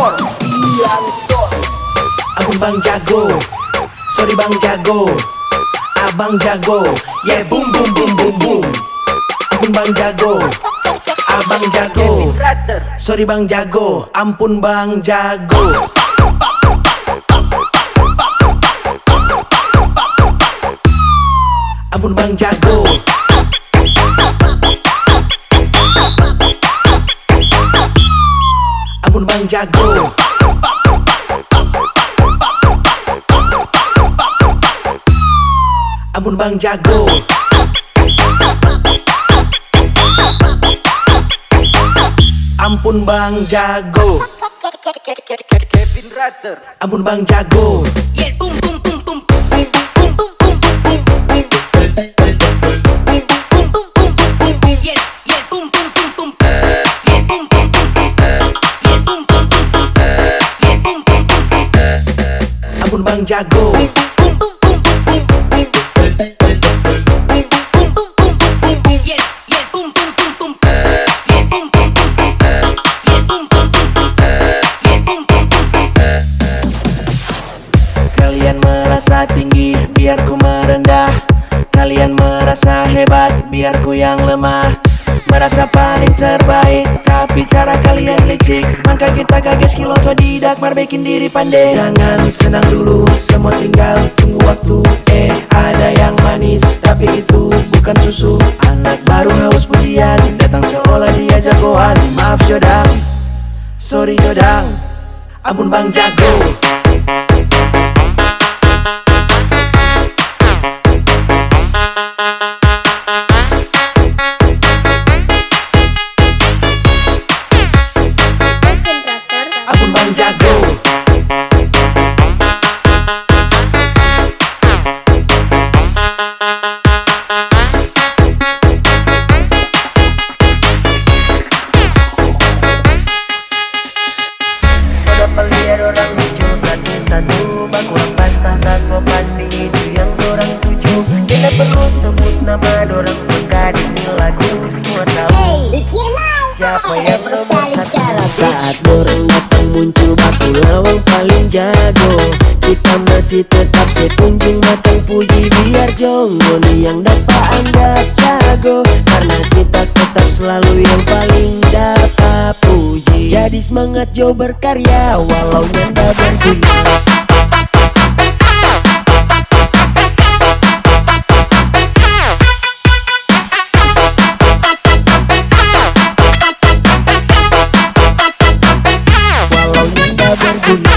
Store, Ian Store. Ampun Bang Jago, sorry Bang Jago, Abang Jago, yeah boom boom boom boom boom. Ampun Bang Jago, Abang Jago, sorry Bang Jago, ampun Bang Jago. Ampun Bang Jago, ampun Bang Jago, ampun Bang Jago. Ampun Bang Jago, Kevin Rater. ampun Bang Jago. Yeah, boom boom boom boom. Ampun Bang Jago, kalian merasa tinggi, biar ku merendah. Kalian merasa hebat, biar ku yang lemah. Merasa paling terbaik, tapi cara kalian licik. Maka kita kaget skill otodidak, marbekin diri pandai. Jangan senang dulu, semua tinggal tunggu waktu. Ada yang manis, tapi itu bukan susu. Anak baru haus pujian, datang seolah dia jagoan. Maaf Jodang, sorry Jodang, ampun Bang Jago. Ampun Bang Jago, Sudah melihat orang lucu satu-satu, baku lepas tangga so pasti itu yang dorang tuju. Tidak perlu sebut nama dorang peka di lagu, semua tahu siapa yang nomor satu. saat dorang datang muncul baku lawang paling jago. Kita masih tetap sekunjung datang puji, biar jonggo nih yang dapat anda jago. Karena kita tetap selalu yang paling dapat puji. Jadi semangat Jo berkarya walau nyanda berguna. Walau nyanda berguna.